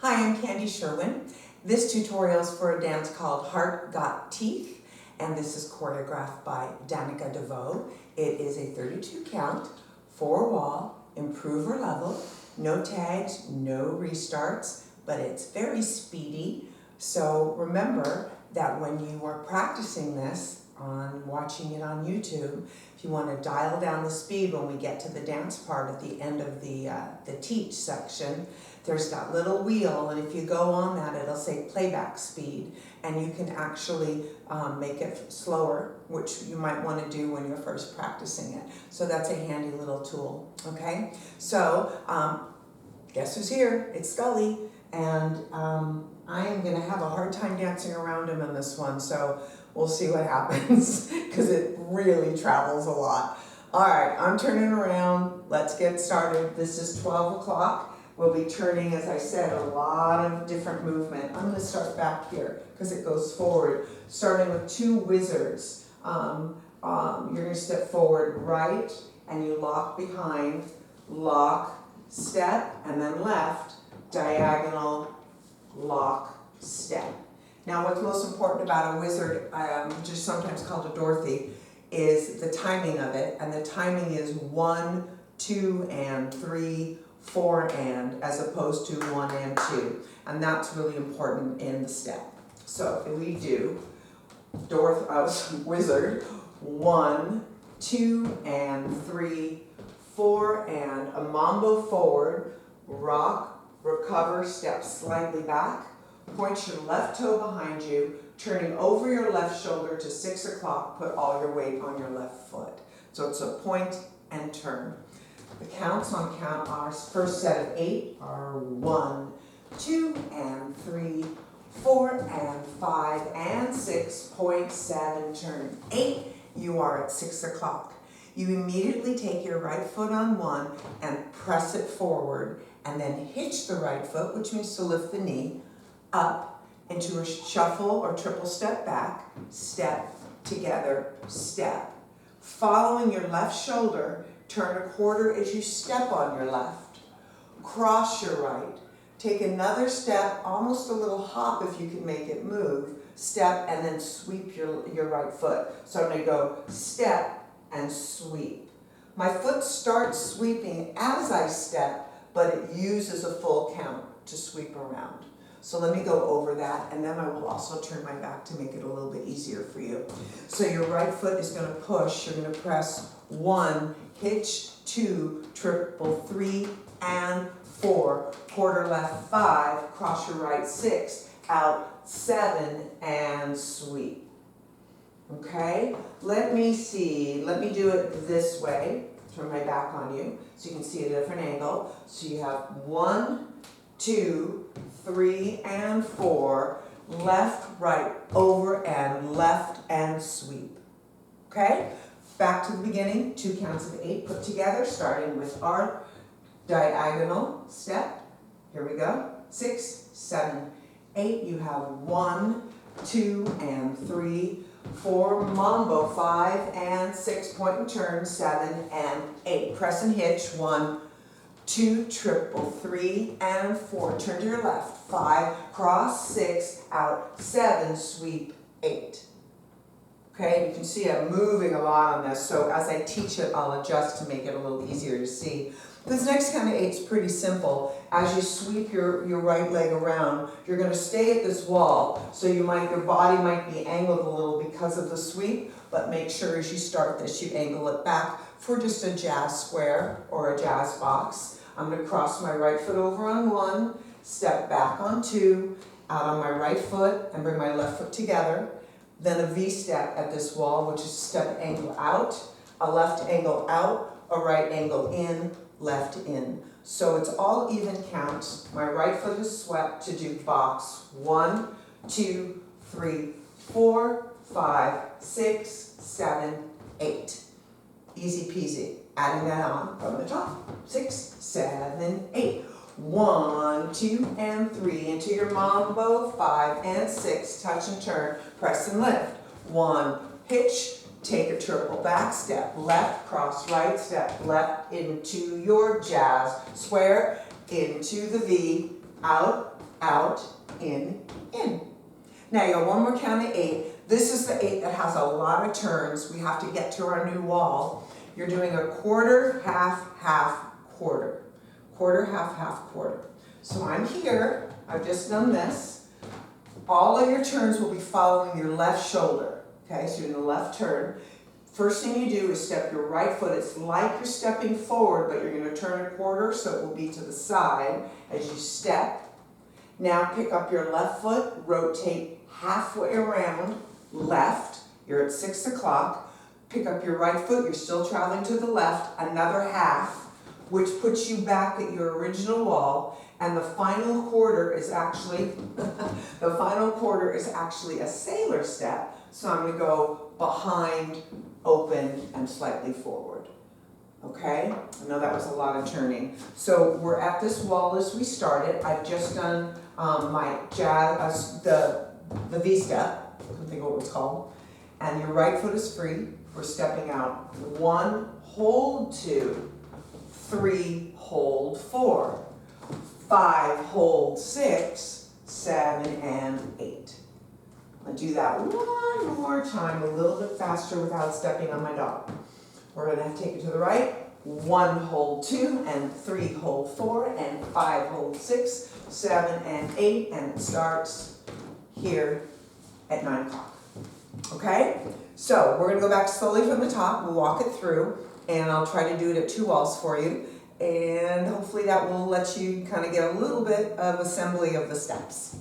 Hi, I'm Candy Sherwin. This tutorial is for a dance called Heart Got Teeth, and this is choreographed by Danica DeVoe. It is a 32 count, 4 wall, improver level, no tags, no restarts, but it's very speedy. So remember that when you are practicing this, on watching it on YouTube, if you want to dial down the speed when we get to the dance part at the end of the teach section, there's that little wheel, and if you go on that, it'll say playback speed, and you can actually make it slower, which you might want to do when you're first practicing it. So that's a handy little tool, okay? So guess who's here? It's Scully, and I am going to have a hard time dancing around him in this one, so we'll see what happens because it really travels a lot. All right, I'm turning around. Let's get started. This is 12 o'clock. We'll be turning, as I said, a lot of different movement. I'm going to start back here because it goes forward, starting with 2 wizards. You're going to step forward right, and you lock behind, lock, step, and then left, diagonal, lock, step. Now, what's most important about a wizard, just sometimes called a Dorothy, is the timing of it, and the timing is 1, 2, and 3, 4, and, as opposed to 1 and 2, and that's really important in the step. So if we do wizard, 1, 2, and 3, 4, and a mambo forward, rock, recover, step slightly back, point your left toe behind you, turning over your left shoulder to 6 o'clock, put all your weight on your left foot. So it's a point and turn. The counts on our first set of 8 are 1, 2, and 3, 4, and 5, and 6, point, 7, turn. 8, you are at 6 o'clock. You immediately take your right foot on 1 and press it forward, and then hitch the right foot, which means to lift the knee, up into a shuffle or triple step back, step, together, step. Following your left shoulder, turn a quarter as you step on your left. Cross your right. Take another step, almost a little hop if you can make it move. Step and then sweep your right foot. So I'm going to go step and sweep. My foot starts sweeping as I step, but it uses a full count to sweep around. So let me go over that, and then I will also turn my back to make it a little bit easier for you. So your right foot is going to push. You're going to press 1, hitch, 2, triple, 3, and 4. Quarter left, 5. Cross your right, 6. Out, 7, and sweep. Okay? Let me see. Let me do it this way. Turn my back on you so you can see a different angle. So you have 1, 2, 3, and 4, left, right, over, and left, and sweep. Okay? Back to the beginning, 2 counts of 8 put together, starting with our diagonal step. Here we go. 6, 7, 8. You have 1, 2, and 3, 4, mambo, 5, and 6, point and turn, 7, and 8. Press and hitch, 1, 2, triple, 3, and 4. Turn to your left, 5, cross, 6, out, 7, sweep, 8. Okay, you can see I'm moving a lot on this, so as I teach it, I'll adjust to make it a little easier to see. This next count of 8 is pretty simple. As you sweep your right leg around, you're going to stay at this wall, so your body might be angled a little because of the sweep, but make sure as you start this, you angle it back for just a jazz square or a jazz box. I'm going to cross my right foot over on 1, step back on 2, out on my right foot, and bring my left foot together. Then a V-step at this wall, which is step angle out, a left angle out, a right angle in, left in. So it's all even counts. My right foot is swept to do box 1, 2, 3, 4, 5, 6, 7, 8. Easy peasy. Adding that on from the top. 6, 7, 8. 1, 2, and 3 into your mambo. 5 and 6. Touch and turn. Press and lift. 1, hitch. Take a triple back step. Left, cross, right step. Left into your jazz square. Into the V. Out, out, in, in. Now you got one more count of 8. This is the 8 that has a lot of turns. We have to get to our new wall. You're doing a quarter, half, half, quarter. Quarter, half, half, quarter. So I'm here, I've just done this. All of your turns will be following your left shoulder. Okay, so you're in the left turn. First thing you do is step your right foot. It's like you're stepping forward, but you're going to turn a quarter, so it will be to the side as you step. Now pick up your left foot, rotate halfway around, left. You're at 6 o'clock. Pick up your right foot, you're still traveling to the left, another half, which puts you back at your original wall. And the final quarter is actually, a sailor step. So I'm going to go behind, open, and slightly forward. Okay? I know that was a lot of turning. So we're at this wall as we started. I've just done my jazz, the V step. I couldn't think of what it was called. And your right foot is free. We're stepping out. 1, hold 2, 3, hold 4, 5, hold 6, 7, and 8. I'll do that one more time, a little bit faster without stepping on my dog. We're going to have to take it to the right. 1, hold 2, and 3, hold 4, and 5, hold 6, 7, and 8, and it starts here at 9 o'clock. Okay? So we're going to go back slowly from the top. We'll walk it through, and I'll try to do it at 2 walls for you. And hopefully that will let you kind of get a little bit of assembly of the steps.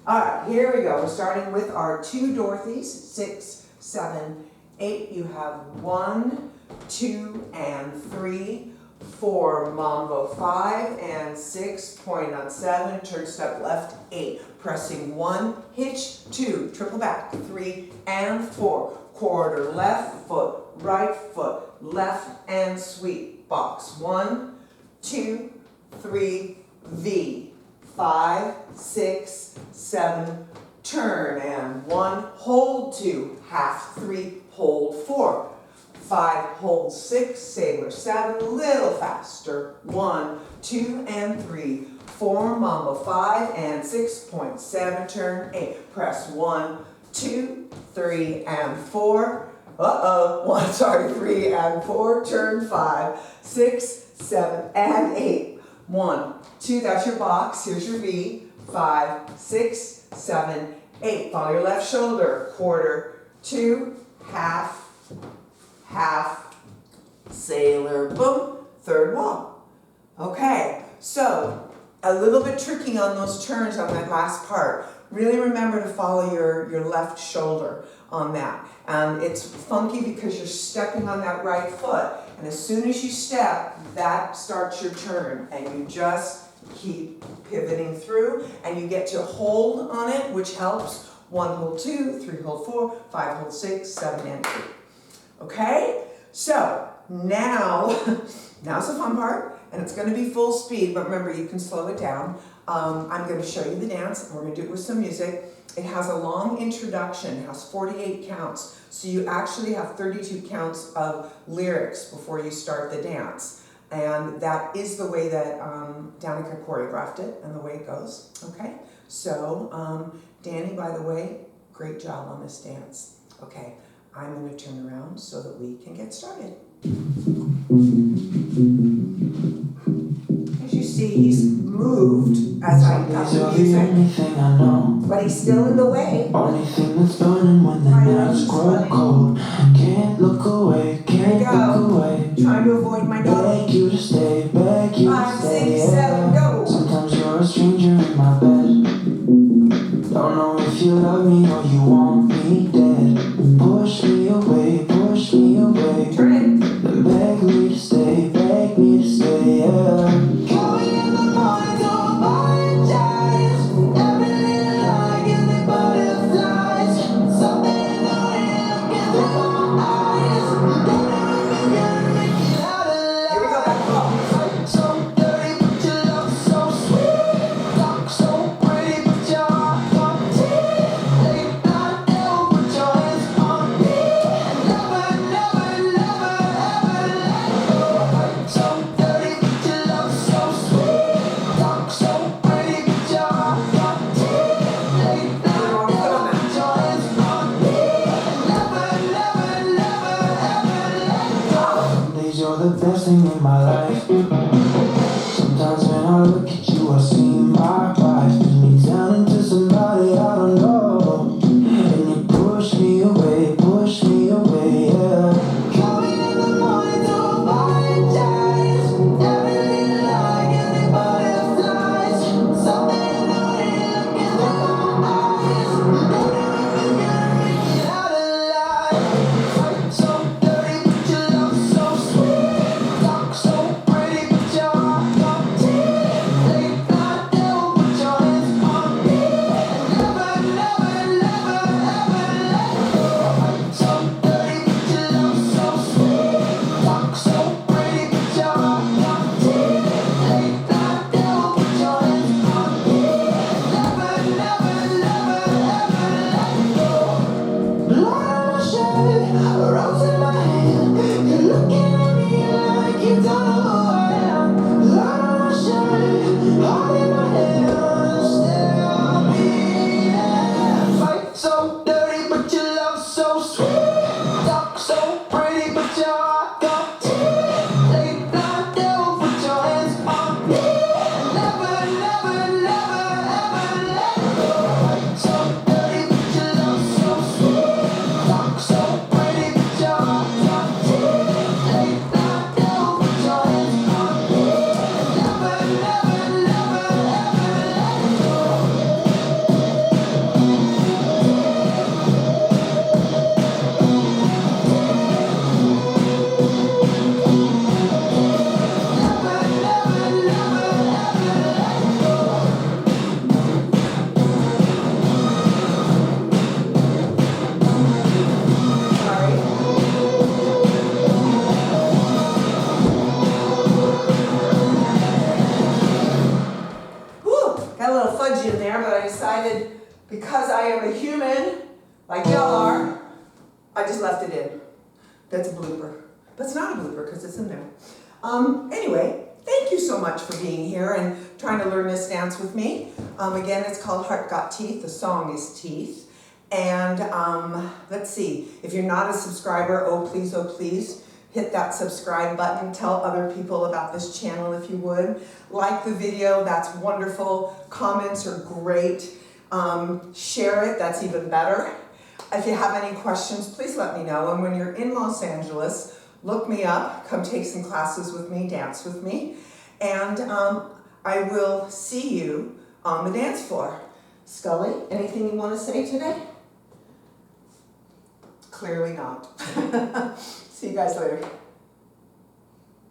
All right, here we go. We're starting with our 2 Dorothys, 6, 7, 8. You have 1, 2, and 3, 4, Mambo 5, and 6, point on 7, turn step left, 8. Pressing 1, hitch, 2, triple back, 3, and 4. Quarter, left foot, right foot, left, and sweep. Box, 1, 2, 3, V. 5, 6, 7, turn, and 1, hold 2, half, 3, hold 4, 5, hold 6, sailor 7, a little faster, 1, 2, and 3, 4, Mambo 5, and 6.7, turn 8, press 1, 2, 3, and 4, 3 and 4, turn 5, 6, 7, and 8. 1, 2, that's your box, here's your V, 5, 6, 7, 8. Follow your left shoulder, quarter, 2, half, half, sailor, boom, third wall. Okay, so a little bit tricky on those turns on that last part. Really remember to follow your left shoulder on that. It's funky because you're stepping on that right foot, and as soon as you step, that starts your turn, and you just keep pivoting through, and you get to hold on it, which helps. 1, hold 2, 3, hold 4, 5, hold 6, 7, and 8. Okay? So, now's the fun part, and it's going to be full speed, but remember, you can slow it down. I'm going to show you the dance, and we're going to do it with some music. It has a long introduction, it has 48 counts, so you actually have 32 counts of lyrics before you start the dance. And that is the way that Danica choreographed it and the way it goes, okay? So, Danny, by the way, great job on this dance. Okay, I'm going to turn around so that we can get started. As you see, he's moved as I got the music, but he's still in the way. Only thing that's burning when the nights grow cold. Can't look away, can't look away. Trying to avoid my dog. Beg you to stay, beg you to 5, stay. 6, 7, go. Sometimes you're a stranger in my bed. Don't know if you love me or you want me dead. Push me away, push me away. Turn it. Then beg me to stay, beg me to stay, yeah. Going in the morning, don't apologize. Every little lie gives me butterflies. Something in the wind gets through my eyes. Don't ever forget me, get out of Here we go, back up. so dirty, but your love so sweet. Talk so pretty, but your heart so deep. Late night heart right. Me turning to somebody I don't know. And you push me away, yeah. Coming in the morning to apologize. Every little lie gives me butterflies. Something in the way you look into my eyes. Maybe we can make it out alive. Fight so dirty, but your love so sweet. Talk so pretty, but your heart got teeth. Late night devil, put your hands on me. Never, never, never, ever let go. Fight so dirty, but your love so sweet. Talk so pretty, but your heart got teeth. Late night devil, put your hands on me. Never, never, never, ever let go. Blood on my shirt, rose in my hand. You're looking at me like you don't know who I am. Blood on my shirt, heart in my hand. Still beating. Fight so dirty, but your love so sweet. Talk so pretty, but your heart got teeth. Late night devil, put your hands on me. Never, never, never, ever let go. Fight so dirty, but your love so sweet. Talk so pretty, but your heart got teeth. Late night devil, put your hands on me. Never, never, never, ever let go. Never, never, never, ever let go. Sorry. Whew, got a little fudgy in there, but I decided because I am a human, like y'all are, I just left it in. That's a blooper. But it's not a blooper because it's in there. Anyway, thank you so much for being here and trying to learn this dance with me. Again, it's called Heart Got Teeth. The song is Teeth. And let's see, if you're not a subscriber, oh please, hit that subscribe button. Tell other people about this channel if you would. Like the video, that's wonderful. Comments are great. Share it, that's even better. If you have any questions, please let me know. And when you're in Los Angeles, look me up, come take some classes with me, dance with me. And I will see you on the dance floor. Scully, anything you want to say today? Clearly not. See you guys later.